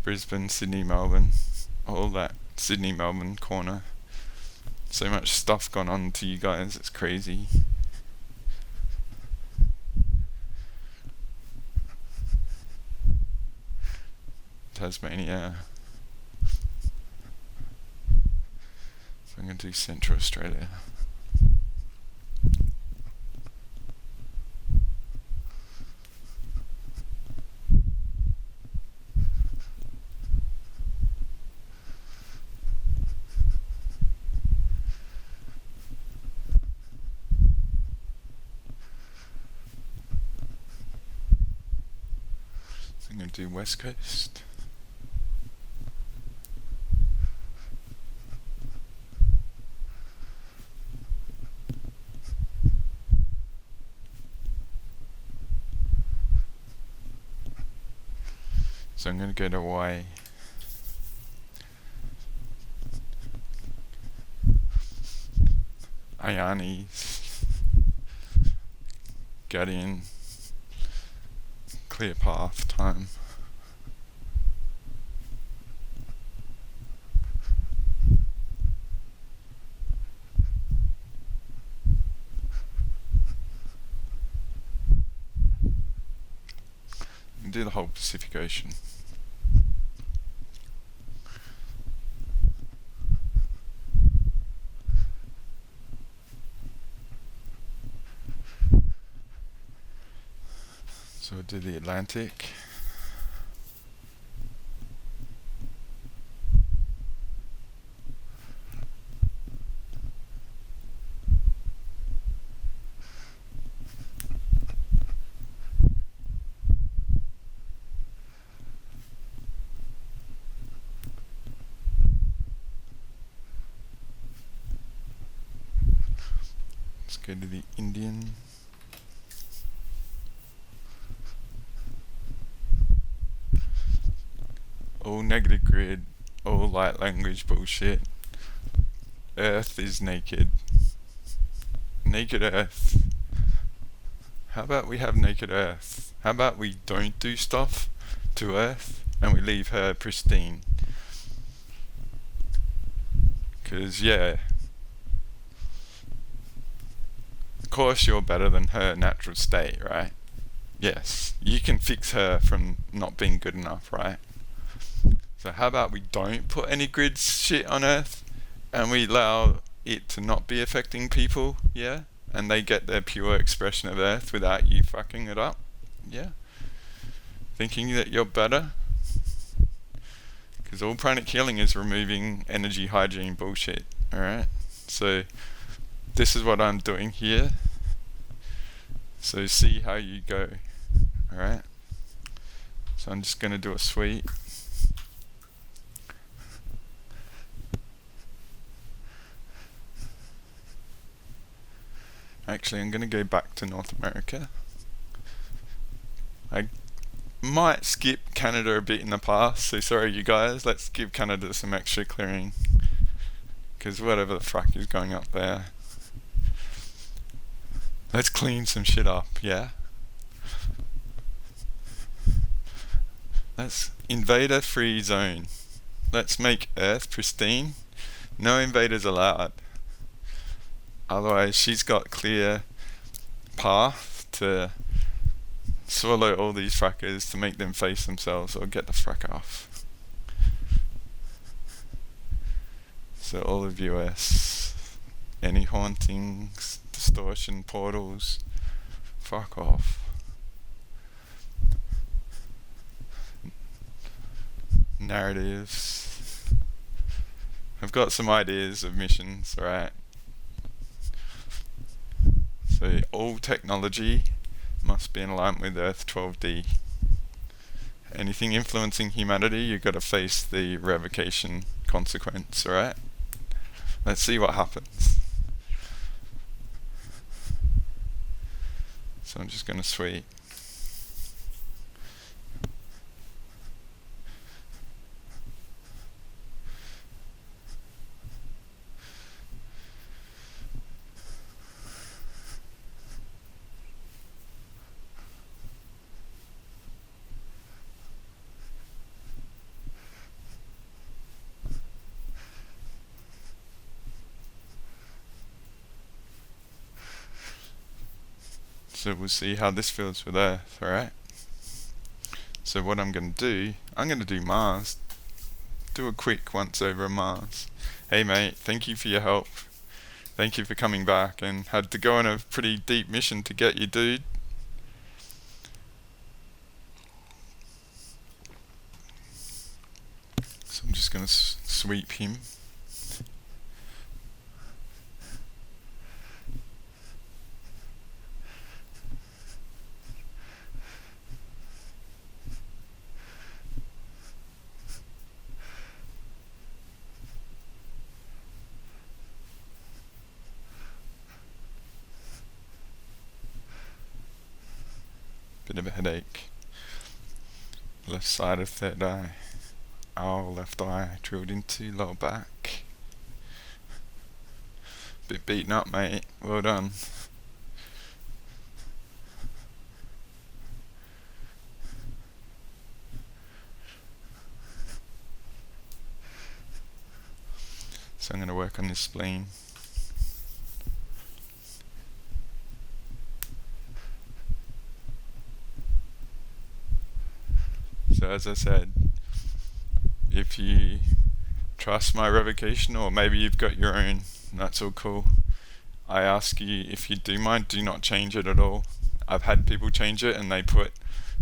Brisbane, Sydney, Melbourne. All that Sydney, Melbourne corner. So much stuff gone on to you guys, it's crazy. Tasmania. So I'm going to do Central Australia. So I'm going to do West Coast. So I'm going to go to Hawaii. Ianis. Guardian. Clear path time. And do the whole Pacific Ocean. So we'll do the Atlantic. Let's go to the Indian. All negative grid, all light language bullshit. Earth is naked. Naked Earth. How about we have naked Earth? How about we don't do stuff to Earth and we leave her pristine? Because, yeah, of course you're better than her natural state, right? Yes, you can fix her from not being good enough, right? So how about we don't put any grid shit on Earth and we allow it to not be affecting people, yeah? And they get their pure expression of Earth without you fucking it up, yeah? Thinking that you're better? Because all pranic healing is removing energy hygiene bullshit, alright? So this is what I'm doing here. So see how you go, alright? So I'm just going to do a sweep. Actually, I'm going to go back to North America. I might skip Canada a bit in the past, so sorry you guys, let's give Canada some extra clearing. Because whatever the fuck is going up there. Let's clean some shit up, yeah? Let's invader free zone. Let's make Earth pristine. No invaders allowed. Otherwise, she's got clear path to swallow all these frackers to make them face themselves or get the frack off. So all of US, any hauntings, distortion portals, fuck off. Narratives. I've got some ideas of missions, right? So all technology must be in alignment with Earth 12D. Anything influencing humanity, you've got to face the revocation consequence, alright? Let's see what happens. So I'm just going to sweep. So we'll see how this feels with Earth, alright? So what I'm going to do Mars. Do a quick once over Mars. Hey mate, thank you for your help. Thank you for coming back, and had to go on a pretty deep mission to get you, dude. So I'm just going to sweep him. Bit of a headache. Left side of third eye. Our left eye drilled into lower back. Bit beaten up, mate. Well done. So I'm going to work on this spleen. So as I said, if you trust my revocation, or maybe you've got your own, that's all cool. I ask you, if you do mind, do not change it at all. I've had people change it and they put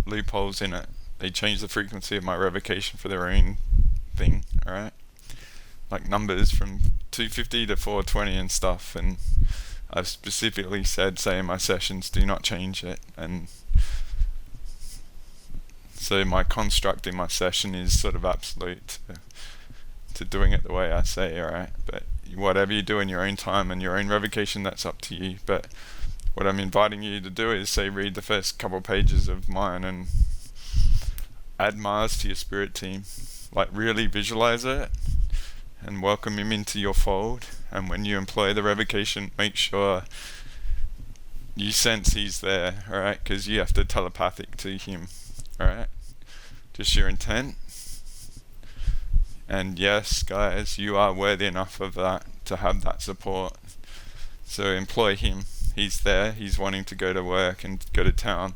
loopholes in it. They change the frequency of my revocation for their own thing, alright? Like numbers from 250 to 420 and stuff, and I've specifically said, say in my sessions, do not change it. And so my construct in my session is sort of absolute to doing it the way I say, alright? But whatever you do in your own time and your own revocation, that's up to you. But what I'm inviting you to do is, say, read the first couple pages of mine and add Mars to your spirit team. Like, really visualize it and welcome him into your fold. And when you employ the revocation, make sure you sense he's there, alright? Because you have to telepathic to him. Alright, just your intent. And yes, guys, you are worthy enough of that to have that support. So employ him. He's there. He's wanting to go to work and go to town.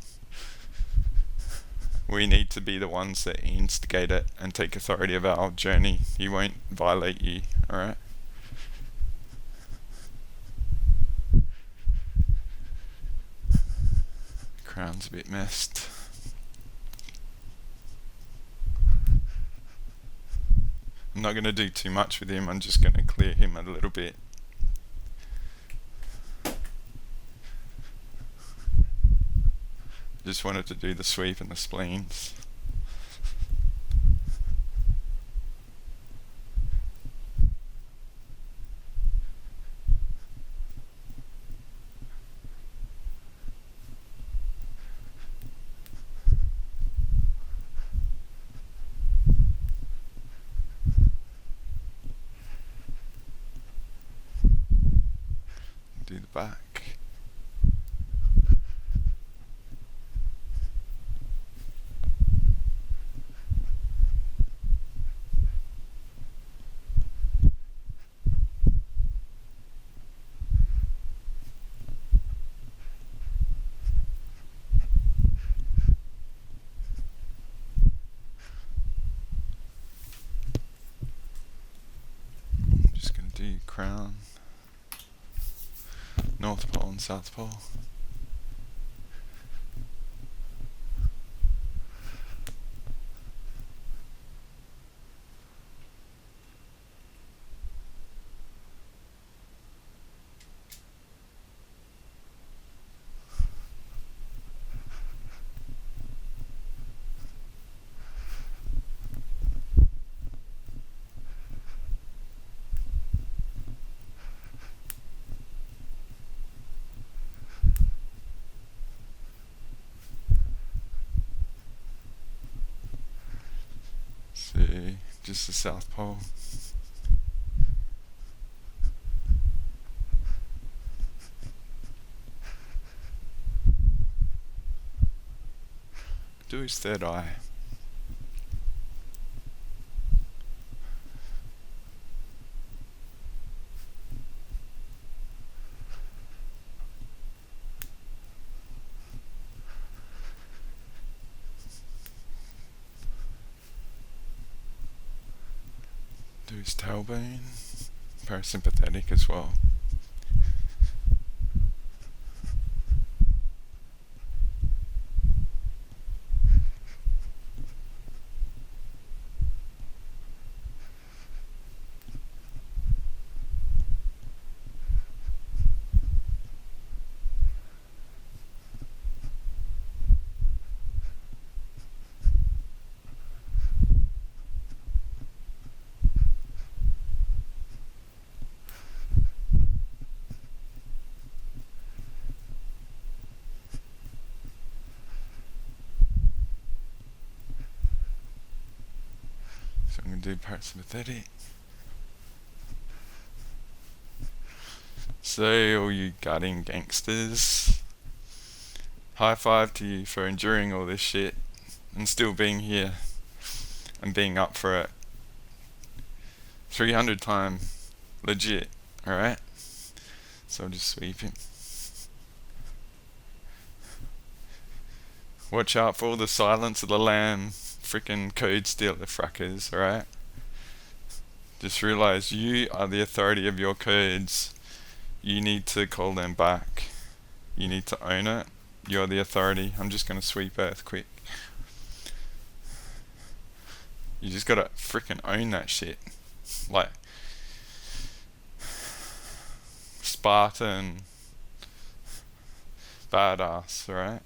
We need to be the ones that instigate it and take authority of our journey. He won't violate you. Alright? Crown's a bit messed. I'm not going to do too much with him, I'm just going to clear him a little bit. Just wanted to do the sweep and the spleens. Do the back. I'm just going to do crown. North Pole and South Pole. See, just the South Pole. Do his third eye. Do his tailbone. Parasympathetic as well. So I'm going to do parasympathetic. So, all you gutting gangsters, high five to you for enduring all this shit and still being here and being up for it. 300 time legit, alright? So I'll just sweep him. Watch out for all the Silence of the Lamb freaking code stealer frackers, alright? Just realize you are the authority of your codes. You need to call them back. You need to own it. You're the authority. I'm just gonna sweep Earth quick. You just gotta freaking own that shit. Like Spartan badass, alright?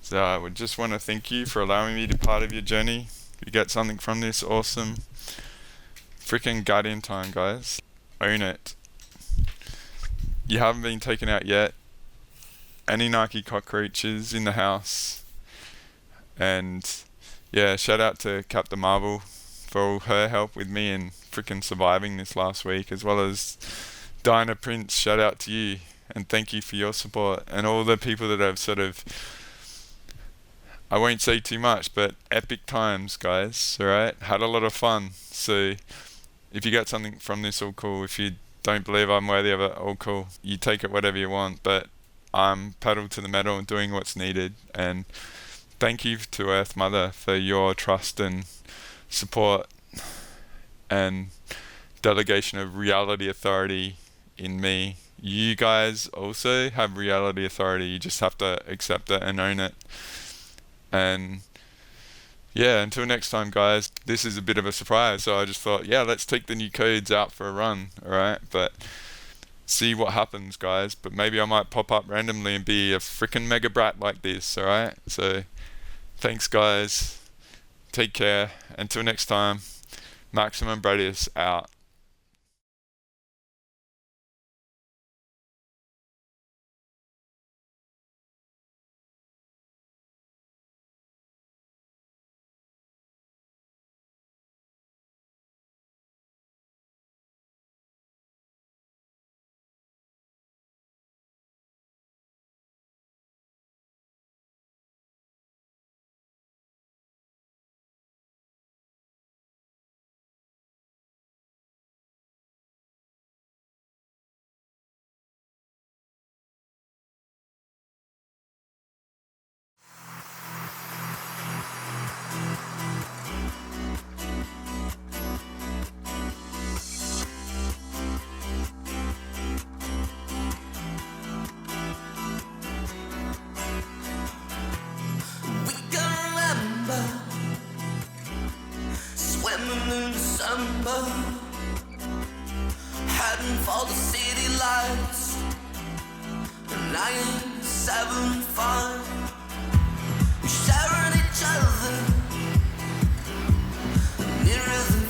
So I would just want to thank you for allowing me to be part of your journey. If you get something from this, awesome. Freaking guardian time, guys. Own it. You haven't been taken out yet. Any Nike cockroaches in the house. And yeah, shout out to Captain Marvel for all her help with me and freaking surviving this last week, as well as Dinah Prince. Shout out to you and thank you for your support and all the people that have sort of, I won't say too much, but epic times, guys, alright? Had a lot of fun. So if you get something from this, all cool. If you don't believe I'm worthy of it, all cool. You take it whatever you want, but I'm pedal to the metal and doing what's needed. And thank you to Earth Mother for your trust and support and delegation of reality authority in me. You guys also have reality authority. You just have to accept it and own it. And yeah, until next time, guys, this is a bit of a surprise, so I just thought, yeah, let's take the new codes out for a run, alright? But see what happens, guys. But maybe I might pop up randomly and be a freaking mega brat like this, alright? So thanks, guys. Take care. Until next time, Maximum Bradius out. In December, heading for the city lights, 975. We're sharing each other nearer than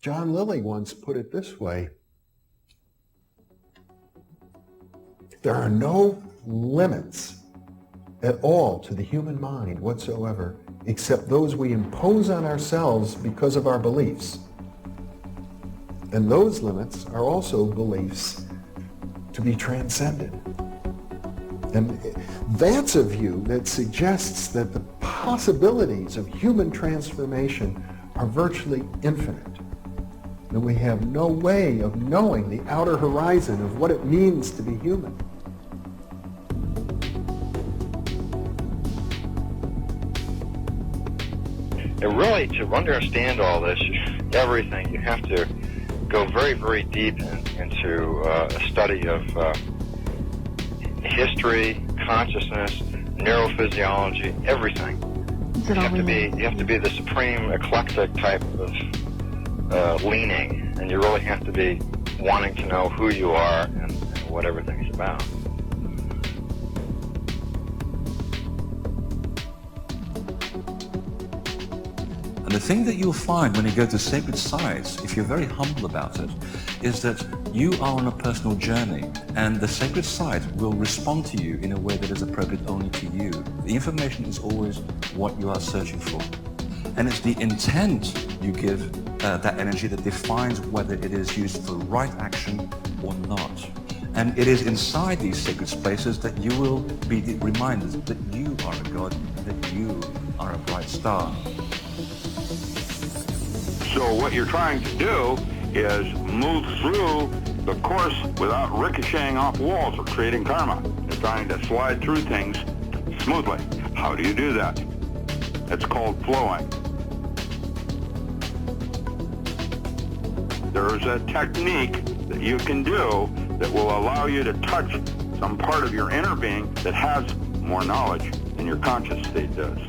John Lilly once put it this way: there are no limits at all to the human mind whatsoever, except those we impose on ourselves because of our beliefs. And those limits are also beliefs to be transcended. And that's a view that suggests that the possibilities of human transformation are virtually infinite. And we have no way of knowing the outer horizon of what it means to be human. And really, to understand all this, everything, you have to go very, very deep into a study of history, consciousness, neurophysiology, everything. You have to be the supreme eclectic type of leaning, and you really have to be wanting to know who you are and what everything's about. And the thing that you'll find when you go to sacred sites, if you're very humble about it, is that you are on a personal journey, and the sacred site will respond to you in a way that is appropriate only to you. The information is always what you are searching for. And it's the intent you give that energy that defines whether it is used for right action or not. And it is inside these sacred spaces that you will be reminded that you are a god, that you are a bright star. So what you're trying to do is move through the course without ricocheting off walls or creating karma. You're trying to slide through things smoothly. How do you do that? It's called flowing. There's a technique that you can do that will allow you to touch some part of your inner being that has more knowledge than your conscious state does.